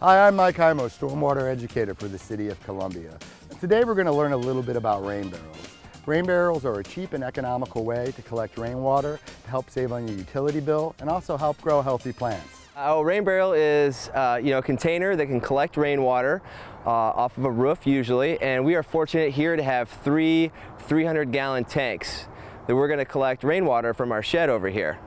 Hi, I'm Mike Hymo, stormwater educator for the City of Columbia. Today we're going to learn a little bit about rain barrels. Rain barrels are a cheap and economical way to collect rainwater to help save on your utility bill and also help grow healthy plants. A rain barrel is a container that can collect rainwater off of a roof usually, and we are fortunate here to have three 300-gallon tanks that we're going to collect rainwater from our shed over here.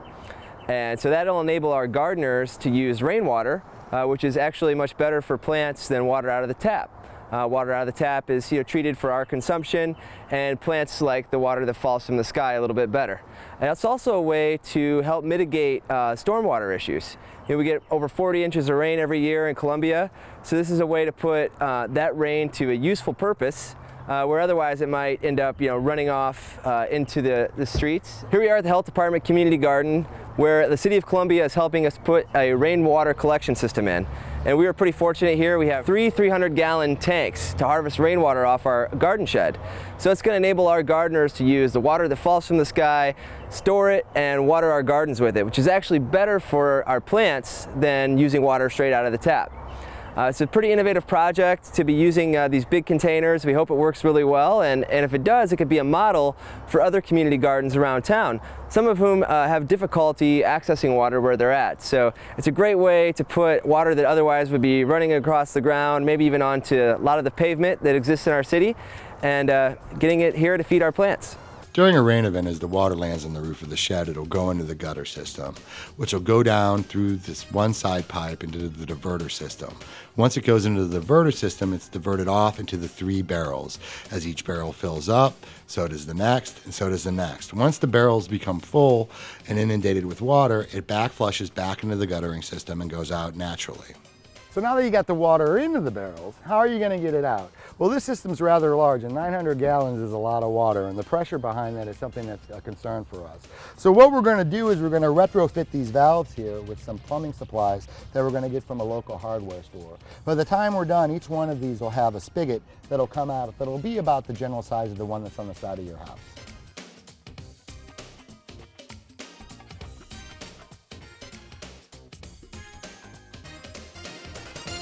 And so that'll enable our gardeners to use rainwater, which is actually much better for plants than water out of the tap. Water out of the tap is treated for our consumption, and plants like the water that falls from the sky a little bit better. And it's also a way to help mitigate stormwater issues. We get over 40 inches of rain every year in Columbia, so this is a way to put that rain to a useful purpose, where otherwise it might end up running off into the streets. Here we are at the Health Department Community Garden, where the City of Columbia is helping us put a rainwater collection system in. And we are pretty fortunate here. We have three 300-gallon tanks to harvest rainwater off our garden shed. So it's going to enable our gardeners to use the water that falls from the sky, store it, and water our gardens with it, which is actually better for our plants than using water straight out of the tap. It's a pretty innovative project to be using these big containers. We hope it works really well, and if it does, it could be a model for other community gardens around town, some of whom have difficulty accessing water where they're at. So it's a great way to put water that otherwise would be running across the ground, maybe even onto a lot of the pavement that exists in our city, and getting it here to feed our plants. During a rain event, as the water lands on the roof of the shed, it'll go into the gutter system, which will go down through this one side pipe into the diverter system. Once it goes into the diverter system, it's diverted off into the three barrels. As each barrel fills up, so does the next, and so does the next. Once the barrels become full and inundated with water, it back flushes back into the guttering system and goes out naturally. So now that you got the water into the barrels, how are you going to get it out? Well, this system's rather large, and 900 gallons is a lot of water, and the pressure behind that is something that's a concern for us. So what we're going to do is we're going to retrofit these valves here with some plumbing supplies that we're going to get from a local hardware store. By the time we're done, each one of these will have a spigot that'll come out that'll be about the general size of the one that's on the side of your house.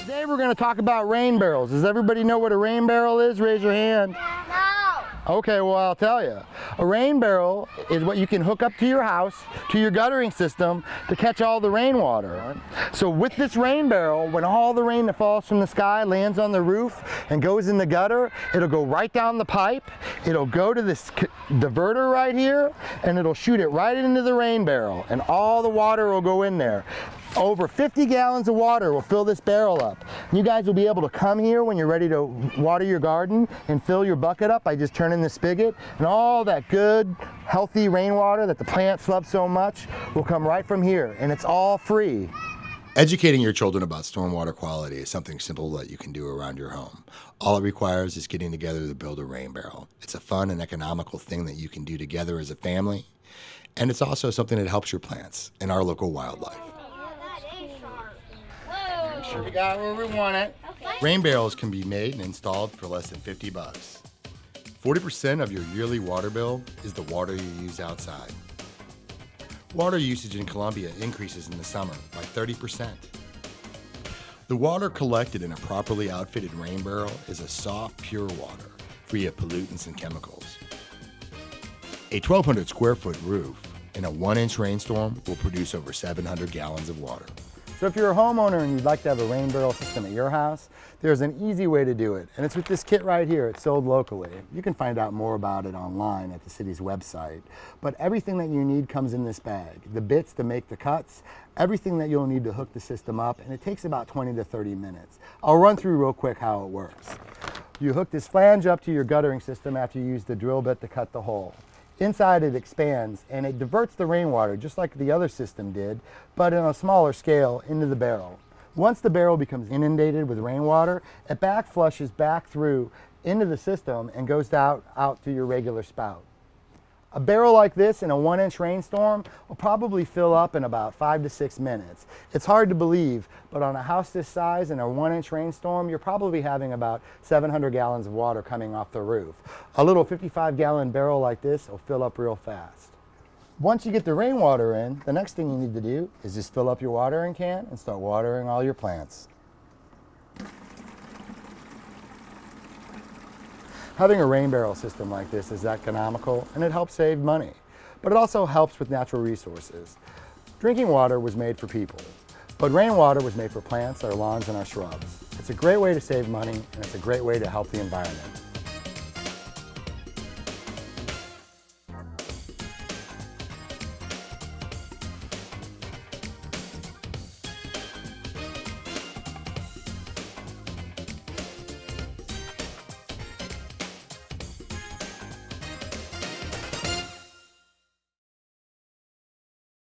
Today we're going to talk about rain barrels. Does everybody know what a rain barrel is? Raise your hand. No. Okay, well I'll tell you. A rain barrel is what you can hook up to your house, to your guttering system, to catch all the rainwater. So with this rain barrel, when all the rain that falls from the sky lands on the roof and goes in the gutter, it'll go right down the pipe, it'll go to this diverter right here, and it'll shoot it right into the rain barrel, and all the water will go in there. Over 50 gallons of water will fill this barrel up. You guys will be able to come here when you're ready to water your garden and fill your bucket up by just turning the spigot, and all that good, healthy rainwater that the plants love so much will come right from here, and it's all free. Educating your children about stormwater quality is something simple that you can do around your home. All it requires is getting together to build a rain barrel. It's a fun and economical thing that you can do together as a family, and it's also something that helps your plants and our local wildlife. We got where we want it. Okay. Rain barrels can be made and installed for less than $50. 40% of your yearly water bill is the water you use outside. Water usage in Columbia increases in the summer by 30%. The water collected in a properly outfitted rain barrel is a soft, pure water, free of pollutants and chemicals. A 1,200 square foot roof in a 1-inch rainstorm will produce over 700 gallons of water. So if you're a homeowner and you'd like to have a rain barrel system at your house, there's an easy way to do it, and it's with this kit right here. It's sold locally. You can find out more about it online at the city's website, but everything that you need comes in this bag. The bits to make the cuts, everything that you'll need to hook the system up, and it takes about 20 to 30 minutes. I'll run through real quick how it works. You hook this flange up to your guttering system after you use the drill bit to cut the hole. Inside it expands and it diverts the rainwater just like the other system did, but on a smaller scale into the barrel. Once the barrel becomes inundated with rainwater, it back flushes back through into the system and goes out through your regular spout. A barrel like this in a 1-inch rainstorm will probably fill up in about 5 to 6 minutes. It's hard to believe, but on a house this size in a 1-inch rainstorm, you're probably having about 700 gallons of water coming off the roof. A little 55-gallon barrel like this will fill up real fast. Once you get the rainwater in, the next thing you need to do is just fill up your watering can and start watering all your plants. Having a rain barrel system like this is economical and it helps save money, but it also helps with natural resources. Drinking water was made for people, but rainwater was made for plants, our lawns, and our shrubs. It's a great way to save money and it's a great way to help the environment.